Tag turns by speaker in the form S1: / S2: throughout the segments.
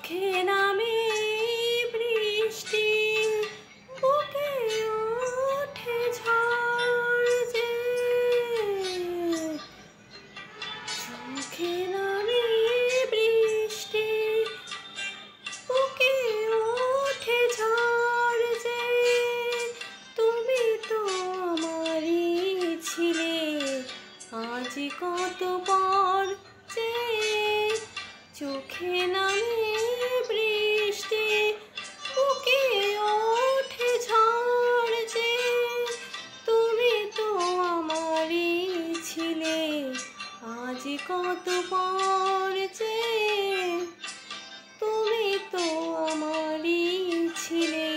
S1: চোখে নামে বৃষ্টি, বুকে ওঠে ঝড় যে। চোখে নামে বৃষ্টি, বুকে ওঠে ঝড় যে। তুমি তো আমারই ছিলে, আজ কত পর যে। চোখে নামে বৃষ্টি, বুকে ওঠে ঝড় যে। তুমি তো আমারই ছিলে, আজ কত পর যে। তুমি তো আমারই ছিলে।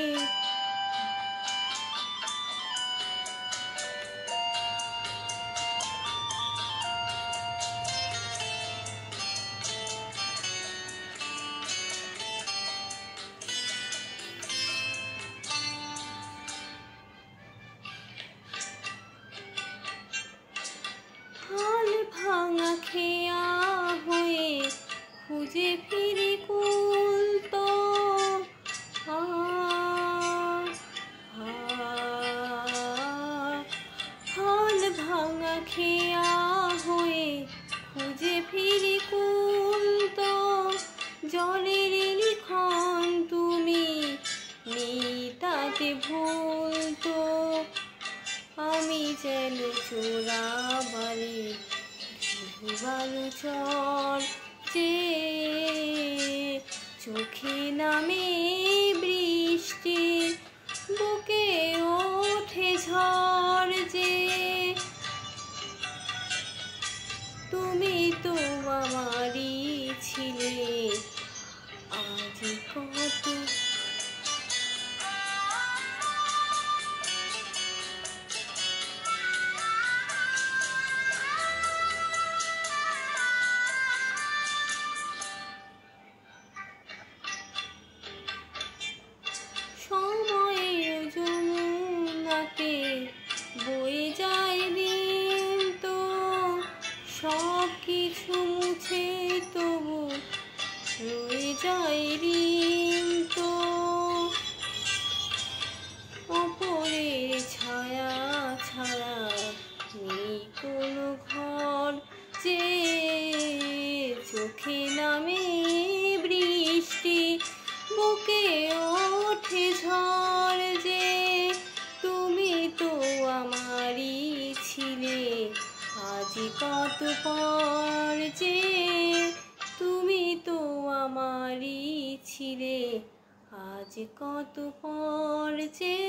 S1: হাল ভাঙা খেয়া হয়ে খুঁজে ফিরি কুল তো। হাল ভাঙা খেয়া হয়ে খুঁজে ফিরি কুল তো। জলের লিখন তুমি নেই তাতে ভুল তো। আমি যেন চোরাবারে বালু চর যে। চোখে নামে বৃষ্টি, বুকে ওঠে ঝড় যে। তুমি তো আমারই ছিলে, আজ কত। সময়ের যমুনাতে বয়ে যায় দিন তো। সব কিছু মুছে তবু রয়ে যায় ঋণ তো। ওপরের ছায়া ছাড়া নেই কোনো ঘর যে। চোখে নামে বৃষ্টি, বুকে ওঠে ঝড় যে। তুমি তো আমারই ছিলে, আজ কত পর যে। তুমি তো আমারই ছিলে, আজ কত পর যে।